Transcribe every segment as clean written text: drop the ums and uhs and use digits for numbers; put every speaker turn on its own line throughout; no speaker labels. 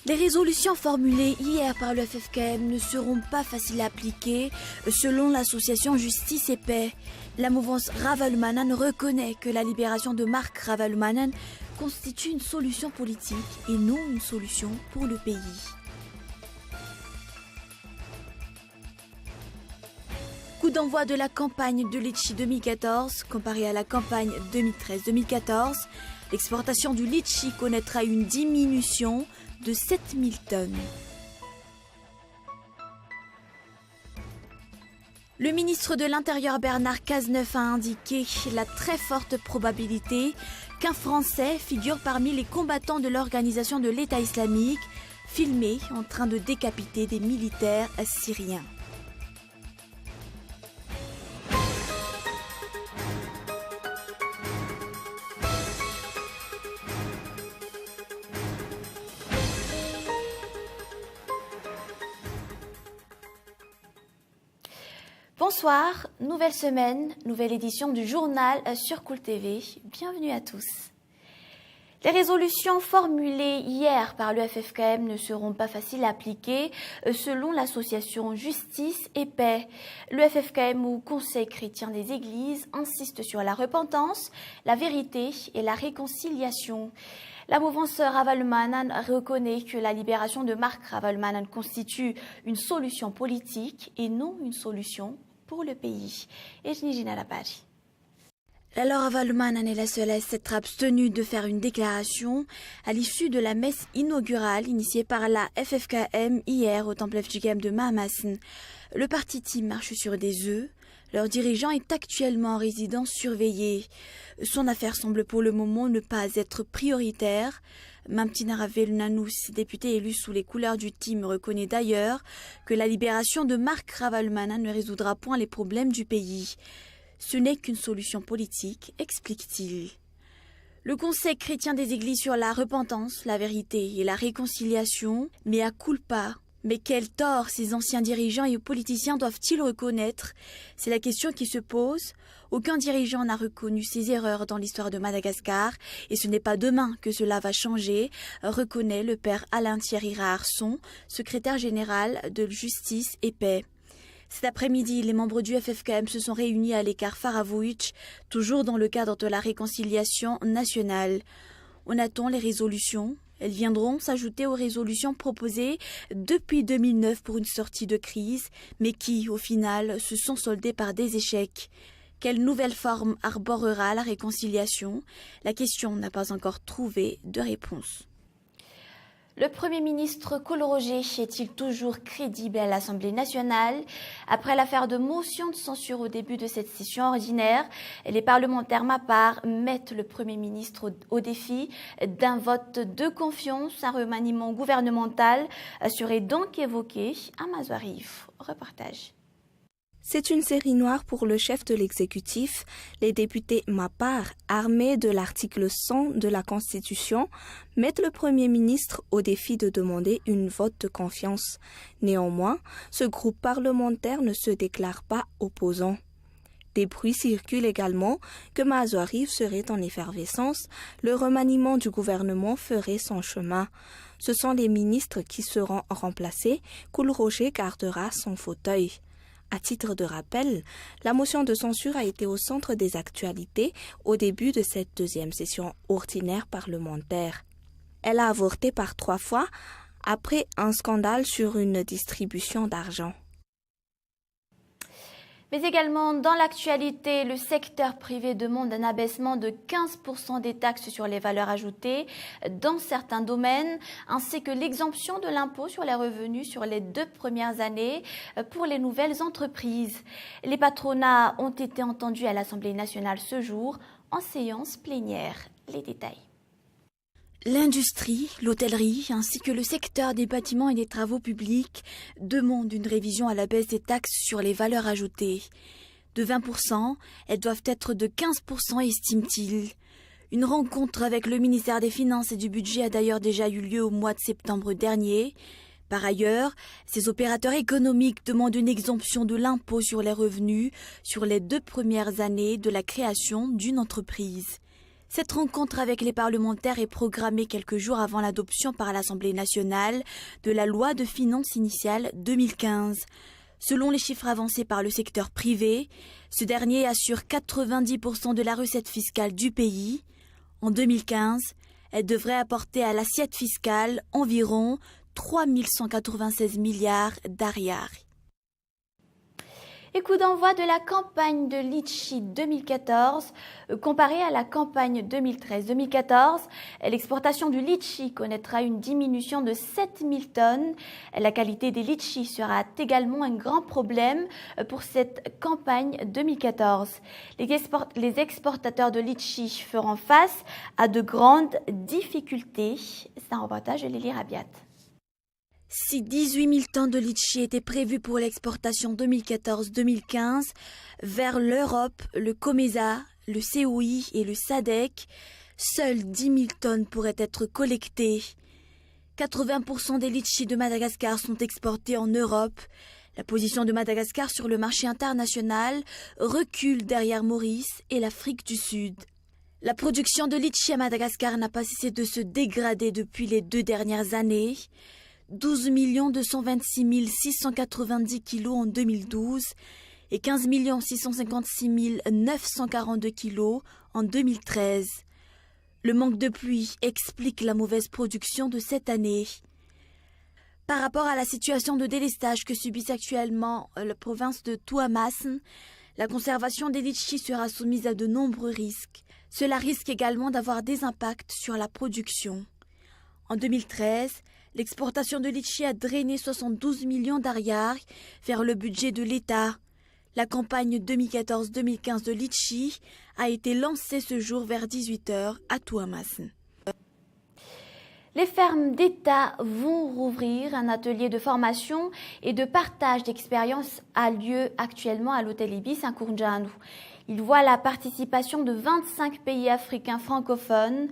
Les résolutions formulées hier par le FFKM ne seront pas faciles à appliquer, selon l'association Justice et Paix. La mouvance Ravalomanana reconnaît que la libération de Marc Ravalomanana constitue une solution politique et non une solution pour le pays. Coup d'envoi de la campagne de litchi 2014, comparé à la campagne 2013-2014, l'exportation du litchi connaîtra une diminution de 7000 tonnes. Le ministre de l'Intérieur Bernard Cazeneuve a indiqué la très forte probabilité qu'un Français figure parmi les combattants de l'organisation de l'État islamique, filmé en train de décapiter des militaires syriens. Bonsoir, nouvelle semaine, nouvelle édition du journal sur Cool TV. Bienvenue à tous. Les résolutions formulées hier par le FFKM ne seront pas faciles à appliquer selon l'association Justice et Paix. Le FFKM ou Conseil chrétien des églises insiste sur la repentance, la vérité et la réconciliation. La mouvance Ravalomanana reconnaît que la libération de Marc Ravalomanana constitue une solution politique et non une solution pour le pays. Et je n'y la page. La Ravalomanana est la seule à s'être abstenue de faire une déclaration à l'issue de la messe inaugurale initiée par la FFKM hier au temple FGKM de Mahamassen. Le parti team marche sur des œufs. Leur dirigeant est actuellement en résidence surveillée. Son affaire semble pour le moment ne pas être prioritaire. Mamtina Ravelnanous, député élu sous les couleurs du team, reconnaît d'ailleurs que la libération de Marc Ravalomanana ne résoudra point les problèmes du pays. Ce n'est qu'une solution politique, explique-t-il. Le Conseil chrétien des églises sur la repentance, la vérité et la réconciliation, mais à culpa. Mais quel tort ces anciens dirigeants et politiciens doivent-ils reconnaître? C'est la question qui se pose. Aucun dirigeant n'a reconnu ses erreurs dans l'histoire de Madagascar et ce n'est pas demain que cela va changer, reconnaît le père Alain Thierry Raharson, secrétaire général de Justice et Paix. Cet après-midi, les membres du FFKM se sont réunis à l'écart Faravouitch, toujours dans le cadre de la réconciliation nationale. On attend les résolutions. Elles viendront s'ajouter aux résolutions proposées depuis 2009 pour une sortie de crise, mais qui, au final, se sont soldées par des échecs. Quelle nouvelle forme arborera la réconciliation? La question n'a pas encore trouvé de réponse. Le Premier ministre Kool Roger est-il toujours crédible à l'Assemblée nationale? Après l'affaire de motion de censure au début de cette session ordinaire, les parlementaires MAPAR mettent le Premier ministre au défi d'un vote de confiance. Un remaniement gouvernemental serait donc évoqué à Mazoarif. Reportage.
C'est une série noire pour le chef de l'exécutif. Les députés MAPAR, armés de l'article 100 de la Constitution, mettent le Premier ministre au défi de demander une vote de confiance. Néanmoins, ce groupe parlementaire ne se déclare pas opposant. Des bruits circulent également que Mazoarif serait en effervescence, le remaniement du gouvernement ferait son chemin. Ce sont les ministres qui seront remplacés, Kool Roger gardera son fauteuil. À titre de rappel, la motion de censure a été au centre des actualités au début de cette deuxième session ordinaire parlementaire. Elle a avorté par 3 fois après un scandale sur une distribution d'argent.
Mais également, dans l'actualité, le secteur privé demande un abaissement de 15% des taxes sur les valeurs ajoutées dans certains domaines, ainsi que l'exemption de l'impôt sur les revenus sur les 2 premières années pour les nouvelles entreprises. Les patronats ont été entendus à l'Assemblée nationale ce jour en séance plénière. Les détails. L'industrie, l'hôtellerie ainsi que le secteur des bâtiments et des travaux publics demandent une révision à la baisse des taxes sur les valeurs ajoutées. De 20%, elles doivent être de 15%, estime-t-il. Une rencontre avec le ministère des Finances et du Budget a d'ailleurs déjà eu lieu au mois de septembre dernier. Par ailleurs, ces opérateurs économiques demandent une exemption de l'impôt sur les revenus sur les 2 premières années de la création d'une entreprise. Cette rencontre avec les parlementaires est programmée quelques jours avant l'adoption par l'Assemblée nationale de la loi de finances initiale 2015. Selon les chiffres avancés par le secteur privé, ce dernier assure 90% de la recette fiscale du pays. En 2015, elle devrait apporter à l'assiette fiscale environ 3 196 milliards d'ariary. Et coup d'envoi de la campagne de litchi 2014. Comparée à la campagne 2013-2014, l'exportation du litchi connaîtra une diminution de 7000 tonnes. La qualité des litchis sera également un grand problème pour cette campagne 2014. Les exportateurs de litchi feront face à de grandes difficultés. C'est un reportage de Lily Rabiat. Si 18 000 tonnes de litchi étaient prévues pour l'exportation 2014-2015 vers l'Europe, le COMESA, le COI et le SADC, seules 10 000 tonnes pourraient être collectées. 80% des litchis de Madagascar sont exportés en Europe. La position de Madagascar sur le marché international recule derrière Maurice et l'Afrique du Sud. La production de litchi à Madagascar n'a pas cessé de se dégrader depuis les 2 dernières années. 12 226 690 kilos en 2012 et 15 656 942 kilos en 2013. Le manque de pluie explique la mauvaise production de cette année. Par rapport à la situation de délestage que subit actuellement la province de Tuamasin, la conservation des litchis sera soumise à de nombreux risques. Cela risque également d'avoir des impacts sur la production. En 2013, l'exportation de litchi a drainé 72 millions d'ariary vers le budget de l'État. La campagne 2014-2015 de litchi a été lancée ce jour vers 18h à Tuamasin. Les fermes d'État vont rouvrir. Un atelier de formation et de partage d'expériences a lieu actuellement à l'hôtel Ibis à Kourndjanou. Il voit la participation de 25 pays africains francophones.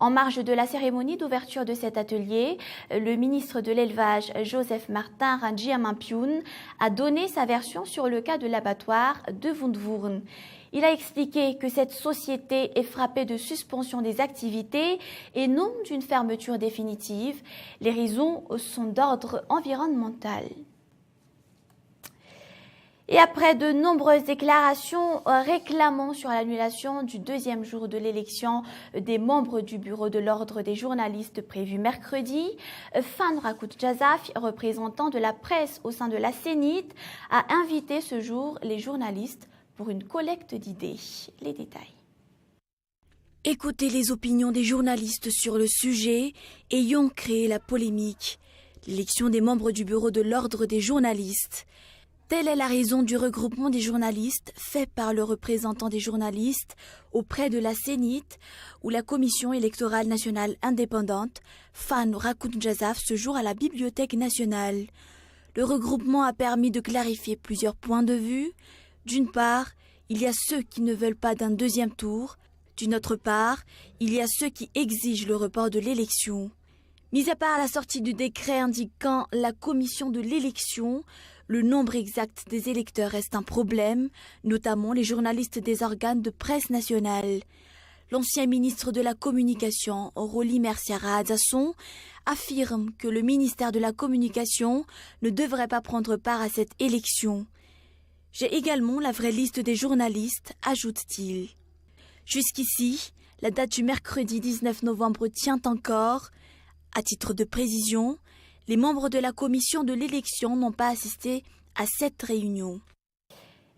En marge de la cérémonie d'ouverture de cet atelier, le ministre de l'Élevage, Joseph Martin Randjiamampioun, a donné sa version sur le cas de l'abattoir de Wundwurn. Il a expliqué que cette société est frappée de suspension des activités et non d'une fermeture définitive. Les raisons sont d'ordre environnemental. Et après de nombreuses déclarations réclamant sur l'annulation du 2e jour de l'élection des membres du bureau de l'ordre des journalistes prévu mercredi, Fan Rakout-Jazaf, représentant de la presse au sein de la CENIT, a invité ce jour les journalistes pour une collecte d'idées. Les détails. Écoutez les opinions des journalistes sur le sujet ayant créé la polémique. L'élection des membres du bureau de l'ordre des journalistes. Telle est la raison du regroupement des journalistes fait par le représentant des journalistes auprès de la CENIT ou la Commission électorale nationale indépendante, Fan Rakout-Jazaf, ce jour à la Bibliothèque nationale. Le regroupement a permis de clarifier plusieurs points de vue. D'une part, il y a ceux qui ne veulent pas d'un 2e tour. D'une autre part, il y a ceux qui exigent le report de l'élection. Mis à part la sortie du décret indiquant la commission de l'élection, le nombre exact des électeurs reste un problème, notamment les journalistes des organes de presse nationale. L'ancien ministre de la Communication, Roli Merciara Adasson, affirme que le ministère de la Communication ne devrait pas prendre part à cette élection. J'ai également la vraie liste des journalistes, ajoute-t-il. Jusqu'ici, la date du mercredi 19 novembre tient encore. À titre de précision, les membres de la commission de l'élection n'ont pas assisté à cette réunion.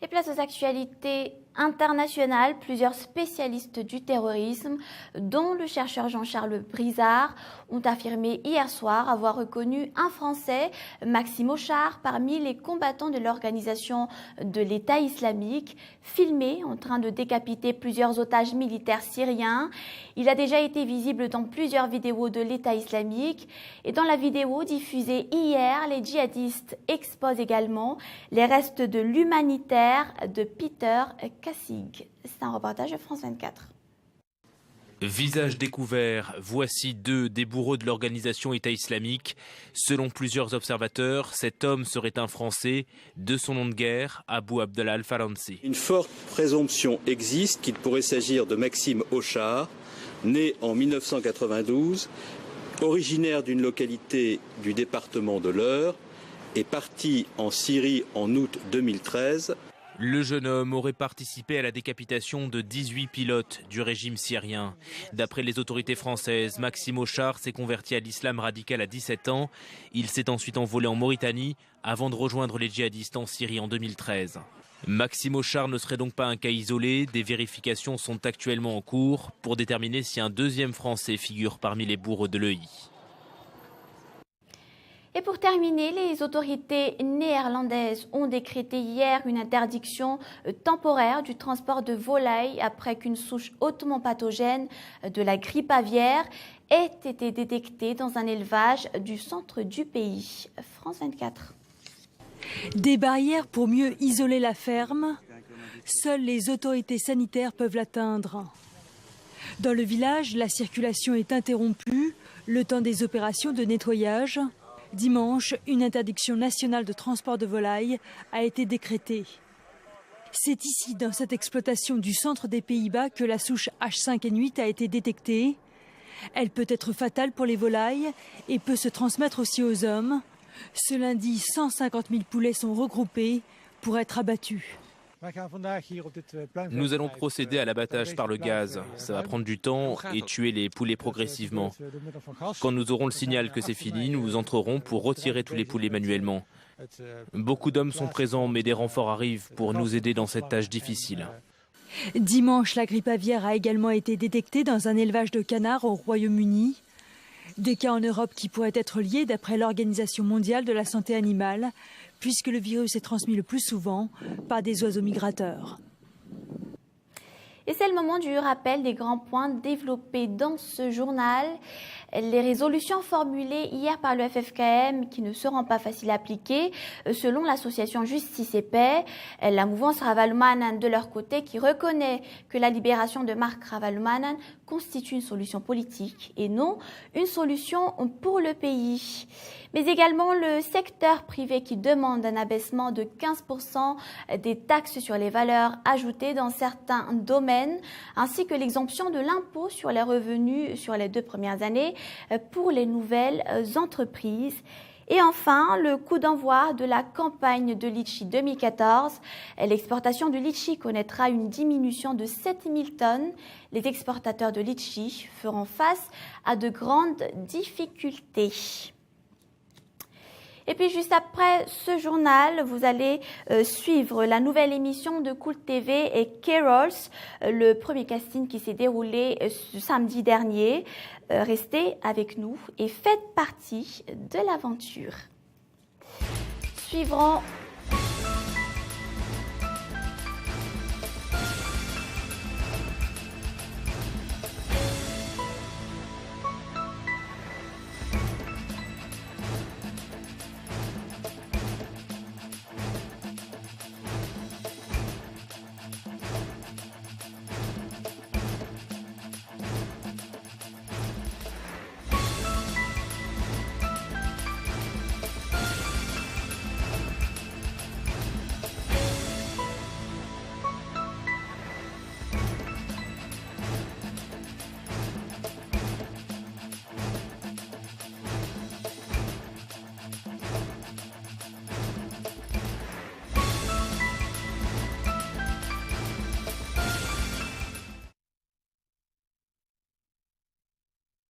Et place aux actualités internationales, plusieurs spécialistes du terrorisme, dont le chercheur Jean-Charles Brizard, ont affirmé hier soir avoir reconnu un Français, Maxime Ochar, parmi les combattants de l'organisation de l'État islamique, filmé en train de décapiter plusieurs otages militaires syriens. Il a déjà été visible dans plusieurs vidéos de l'État islamique. Et dans la vidéo diffusée hier, les djihadistes exposent également les restes de l'humanitaire de Peter Kassig. C'est un reportage de France 24.
Visage découvert, voici 2 des bourreaux de l'organisation État islamique. Selon plusieurs observateurs, cet homme serait un Français de son nom de guerre, Abou Abdallah al-Faransi.
Une forte présomption existe qu'il pourrait s'agir de Maxime Ochar, né en 1992, originaire d'une localité du département de l'Eure, est parti en Syrie en août 2013.
Le jeune homme aurait participé à la décapitation de 18 pilotes du régime syrien. D'après les autorités françaises, Maxime Auchard s'est converti à l'islam radical à 17 ans. Il s'est ensuite envolé en Mauritanie avant de rejoindre les djihadistes en Syrie en 2013. Maxime Auchard ne serait donc pas un cas isolé. Des vérifications sont actuellement en cours pour déterminer si un deuxième Français figure parmi les bourreaux de l'EI.
Et pour terminer, les autorités néerlandaises ont décrété hier une interdiction temporaire du transport de volailles après qu'une souche hautement pathogène de la grippe aviaire ait été détectée dans un élevage du centre du pays. France 24.
Des barrières pour mieux isoler la ferme, seules les autorités sanitaires peuvent l'atteindre. Dans le village, la circulation est interrompue, le temps des opérations de nettoyage. Dimanche, une interdiction nationale de transport de volailles a été décrétée. C'est ici, dans cette exploitation du centre des Pays-Bas, que la souche H5N8 a été détectée. Elle peut être fatale pour les volailles et peut se transmettre aussi aux hommes. Ce lundi, 150 000 poulets sont regroupés pour être abattus.
Nous allons procéder à l'abattage par le gaz. Ça va prendre du temps et tuer les poulets progressivement. Quand nous aurons le signal que c'est fini, nous entrerons pour retirer tous les poulets manuellement. Beaucoup d'hommes sont présents, mais des renforts arrivent pour nous aider dans cette tâche difficile.
Dimanche, la grippe aviaire a également été détectée dans un élevage de canards au Royaume-Uni. Des cas en Europe qui pourraient être liés d'après l'Organisation mondiale de la santé animale, puisque le virus est transmis le plus souvent par des oiseaux migrateurs.
Et c'est le moment du rappel des grands points développés dans ce journal. Les résolutions formulées hier par le FFKM qui ne seront pas faciles à appliquer, selon l'association Justice et Paix. La mouvance Ravalomanan, de leur côté, qui reconnaît que la libération de Marc Ravalomanan constitue une solution politique et non une solution pour le pays. Mais également le secteur privé qui demande un abaissement de 15% des taxes sur les valeurs ajoutées dans certains domaines, ainsi que l'exemption de l'impôt sur les revenus sur les 2 premières années pour les nouvelles entreprises. Et enfin, le coup d'envoi de la campagne de litchi 2014. L'exportation du litchi connaîtra une diminution de 7000 tonnes. Les exportateurs de litchi feront face à de grandes difficultés. Et puis juste après ce journal, vous allez suivre la nouvelle émission de Cool TV et Carols, le premier casting qui s'est déroulé ce samedi dernier. Restez avec nous et faites partie de l'aventure. Suivront